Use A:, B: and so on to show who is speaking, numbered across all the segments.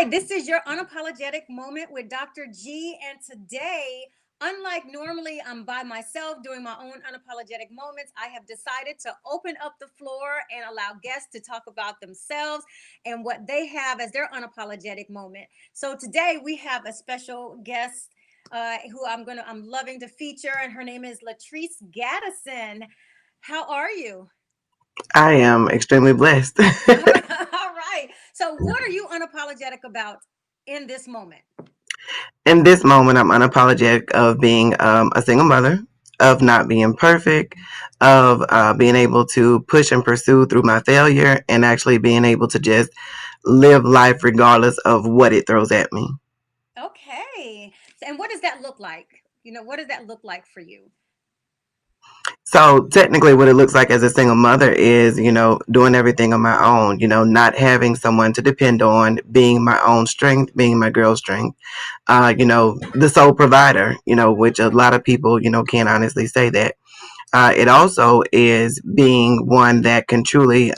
A: This is your unapologetic moment with Dr. G. And today, unlike normally, I'm by myself doing my own unapologetic moments. I have decided to open up the floor and allow guests to talk about themselves and what they have as their unapologetic moment. So today we have a special guest who I'm loving to feature, and her name is Latrice Gatison. How are you?
B: I am extremely blessed.
A: All right. So, what are you unapologetic about in this moment?
B: In this moment, I'm unapologetic of being a single mother, of not being perfect, of being able to push and pursue through my failure, and actually being able to just live life regardless of what it throws at me.
A: Okay. And what does that look like? What does that look like for you?
B: So technically what it looks like as a single mother is, doing everything on my own, not having someone to depend on, being my own strength, being my girl strength, the sole provider, which a lot of people, can't honestly say that. It also is being one that can truly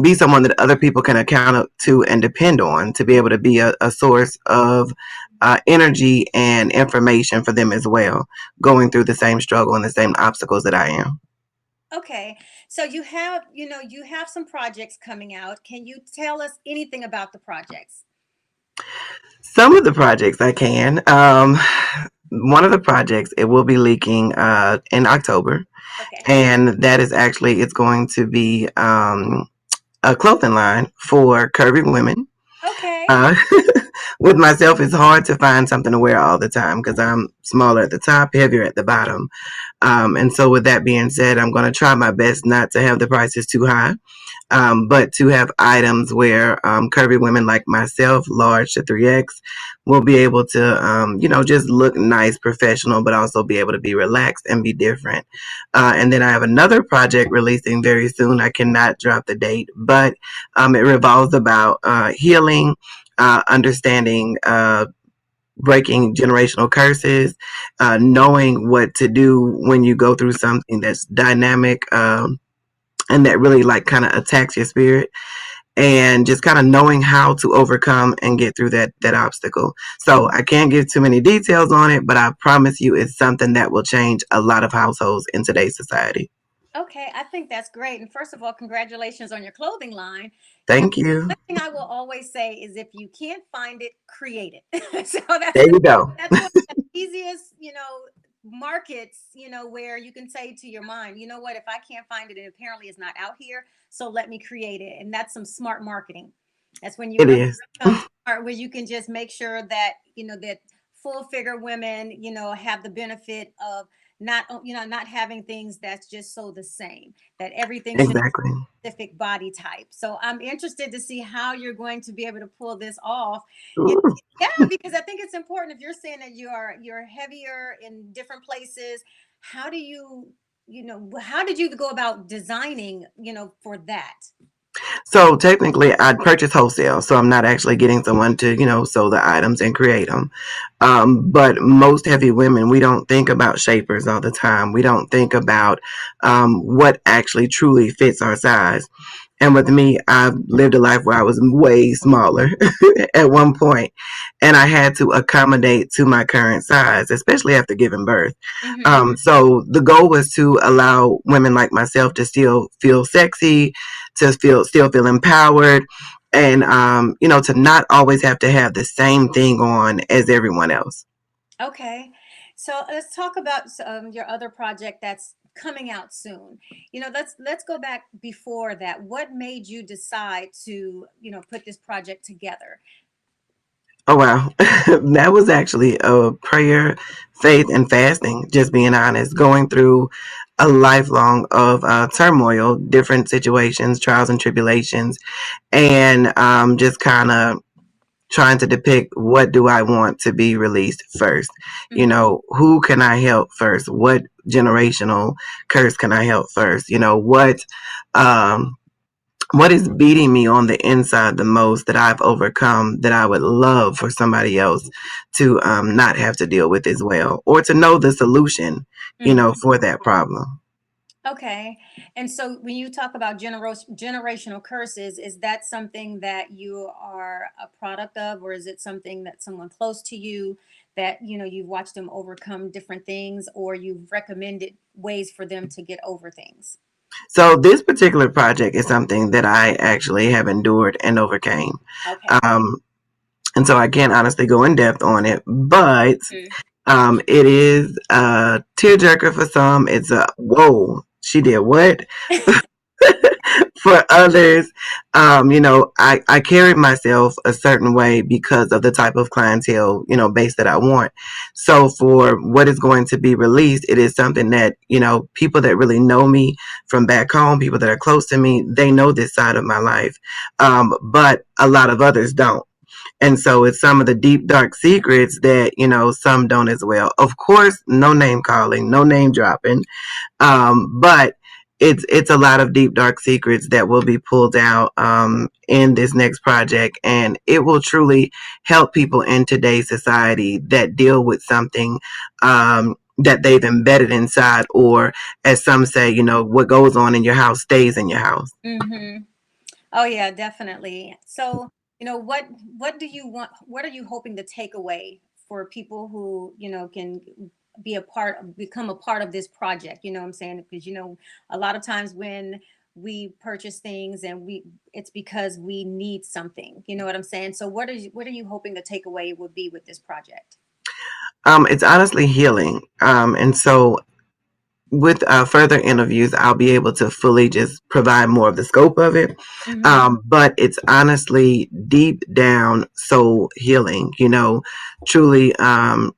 B: be someone that other people can account up to and depend on to be able to be a source of energy and information for them as well, going through the same struggle and the same obstacles that I am.
A: Okay. So you have some projects coming out. Can you tell us anything about the projects?
B: Some of the projects I can. One of the projects, it will be leaking in October,
A: Okay.
B: and that is actually, it's going to be a clothing line for curvy women.
A: Okay.
B: Uh, with myself, it's hard to find something to wear all the time because I'm smaller at the top, heavier at the bottom. And so, with that being said, I'm going to try my best not to have the prices too high, but to have items where curvy women like myself, large to 3X, will be able to, just look nice, professional, but also be able to be relaxed and be different. And then I have another project releasing very soon. I cannot drop the date, but it revolves about healing, understanding. Breaking generational curses, knowing what to do when you go through something that's dynamic, and that really like kind of attacks your spirit, and just kind of knowing how to overcome and get through that obstacle. So I can't give too many details on it, but I promise you it's something that will change a lot of households in today's society.
A: Okay, I think that's great. And first of all, congratulations on your clothing line. You know,
B: Thank you.
A: one thing I will always say is if you can't find it, create it. So that's
B: There you go.
A: that's one of the easiest, markets, where you can say to your mind, you know what, if I can't find it and apparently it's not out here, so let me create it. And that's some smart marketing. That's when you
B: It
A: really
B: is.
A: become smart, where you can just make sure that, that full figure women, have the benefit of not having things that's just so the same, that everything should
B: Exactly.
A: specific body type. So I'm interested to see how you're going to be able to pull this off. You
B: Ooh.
A: Yeah, because I think it's important if you're saying that you're heavier in different places. How do how did you go about designing, for that?
B: So technically, I'd purchase wholesale. So I'm not actually getting someone to, sew the items and create them. But most heavy women, we don't think about shapers all the time. We don't think about what actually truly fits our size. And with me, I've lived a life where I was way smaller at one point, and I had to accommodate to my current size, especially after giving birth.
A: Hmm.
B: So the goal was to allow women like myself to still feel sexy, to still feel empowered, and to not always have to have the same thing on as everyone else.
A: Okay, so let's talk about your other project that's coming out soon. Let's go back before that. What made you decide to put this project together?
B: Oh wow, that was actually a prayer, faith, and fasting. Just being honest, going through a lifelong of turmoil, different situations, trials and tribulations, and just kind of trying to depict what do I want to be released first.
A: Hmm.
B: Who can I help first? What generational curse can I help first? Um, what is beating me on the inside the most that I've overcome that I would love for somebody else to not have to deal with as well, or to know the solution,
A: Hmm.
B: for that problem.
A: Okay. And so when you talk about generational curses, is that something that you are a product of, or is it something that someone close to you that, you've watched them overcome different things, or you've recommended ways for them to get over things?
B: So this particular project is something that I actually have endured and overcame.
A: Okay.
B: Um, and so I can't honestly go in depth on it, but
A: Mm.
B: it is a tearjerker for some. It's a whoa, she did what? For others, I carry myself a certain way because of the type of clientele, base that I want. So for what is going to be released, it is something that, people that really know me from back home, people that are close to me, they know this side of my life. But a lot of others don't. And so it's some of the deep, dark secrets that, some don't as well. Of course, no name calling, no name dropping. But it's a lot of deep dark secrets that will be pulled out in this next project, and it will truly help people in today's society that deal with something that they've embedded inside, or as some say, what goes on in your house stays in your house.
A: Mm-hmm. Oh yeah, definitely. So, what do you want, what are you hoping to take away for people who, can become a part of this project? You know what I'm saying? Because a lot of times when we purchase things and it's because we need something. You know what I'm saying? So what are you hoping the takeaway would be with this project?
B: It's honestly healing, and so with further interviews, I'll be able to fully just provide more of the scope of it.
A: Mm-hmm.
B: But it's honestly deep down soul healing, truly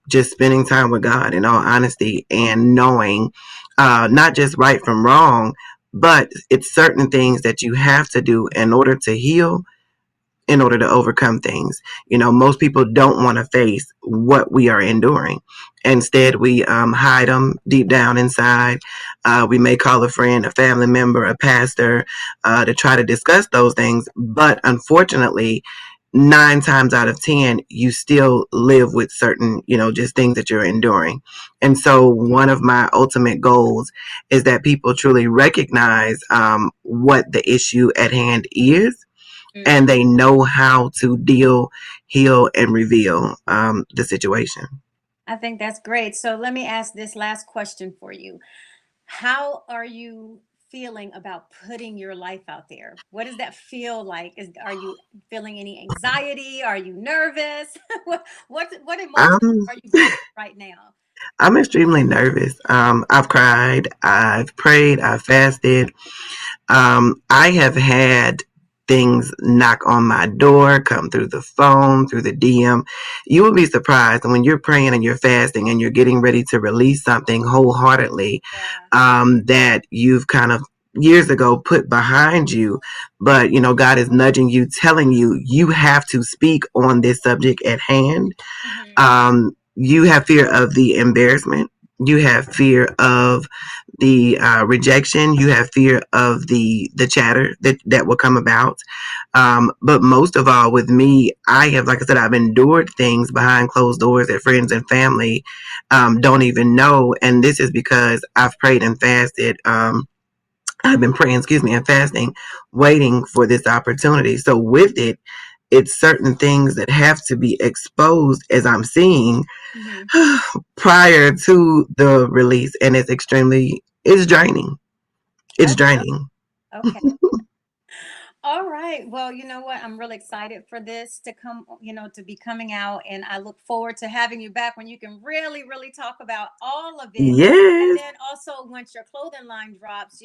B: just spending time with God in all honesty, and knowing not just right from wrong, but it's certain things that you have to do in order to heal, in order to overcome things. Most people don't want to face what we are enduring. Instead, we hide them deep down inside. We may call a friend, a family member, a pastor to try to discuss those things. But unfortunately, 9 times out of 10, you still live with certain, just things that you're enduring. And so, one of my ultimate goals is that people truly recognize what the issue at hand is, and they know how to deal, heal, and reveal the situation.
A: I think that's great. So let me ask this last question for you. How are you feeling about putting your life out there? What does that feel like? Are you feeling any anxiety? Are you nervous? what emotions
B: I'm
A: are you going through right now?
B: I'm extremely nervous. I've cried, I've prayed, I've fasted. I have had things knock on my door, come through the phone, through the DM. You will be surprised when you're praying and you're fasting and you're getting ready to release something wholeheartedly
A: Yeah.
B: that you've kind of years ago put behind you, but God is nudging you, telling you you have to speak on this subject at hand.
A: Hmm.
B: You have fear of the embarrassment. You have fear of the rejection. You have fear of the chatter that will come about. But most of all, with me, I have, like I said, I've endured things behind closed doors that friends and family don't even know. And this is because I've prayed and fasted. I've been praying, excuse me, and fasting, waiting for this opportunity. So with it, it's certain things that have to be exposed as I'm seeing
A: Hmm.
B: prior to the release, and it's draining. It's
A: Okay.
B: draining.
A: Okay. All right. Well, you know what? I'm really excited for this to come, to be coming out. And I look forward to having you back when you can really, really talk about all of it. And
B: Yes.
A: then also, once your clothing line drops,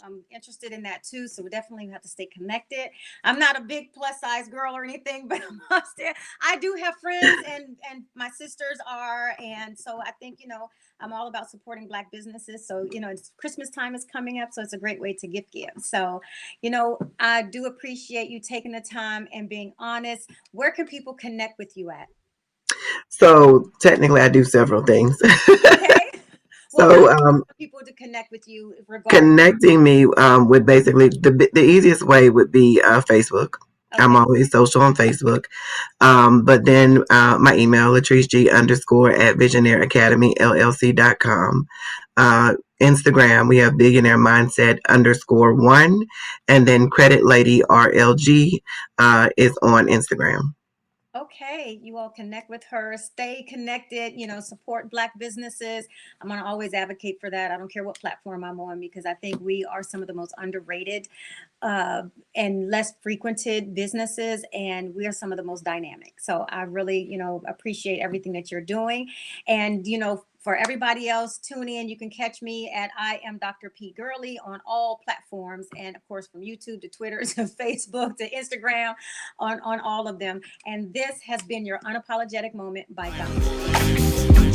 A: I'm interested in that too. So we definitely have to stay connected. I'm not a big plus size girl or anything, but I do have friends, and my sisters are. And so I think, I'm all about supporting Black businesses. So, it's Christmas time is coming up. So it's a great way to gift give. So, I do appreciate you taking the time and being honest. Where can people connect with you at?
B: So technically, I do several things.
A: Okay. Well, how
B: So
A: can you want people to connect with you regarding?
B: connecting me with basically the easiest way would be Facebook. I'm
A: Okay.
B: always social on Facebook. But then my email, Latrice G _ at visionaire academy LLC.com. Instagram, we have billionaire mindset _1. And then Credit Lady RLG is on Instagram.
A: Okay, you all connect with her, stay connected, support Black businesses. I'm going to always advocate for that. I don't care what platform I'm on, because I think we are some of the most underrated uh, and less frequented businesses, and we are some of the most dynamic. So I really, appreciate everything that you're doing. And, for everybody else, tune in. You can catch me at I am Dr. P. Gurley on all platforms. And of course, from YouTube to Twitter to Facebook to Instagram, on all of them. And this has been your Unapologetic Moment by Dr.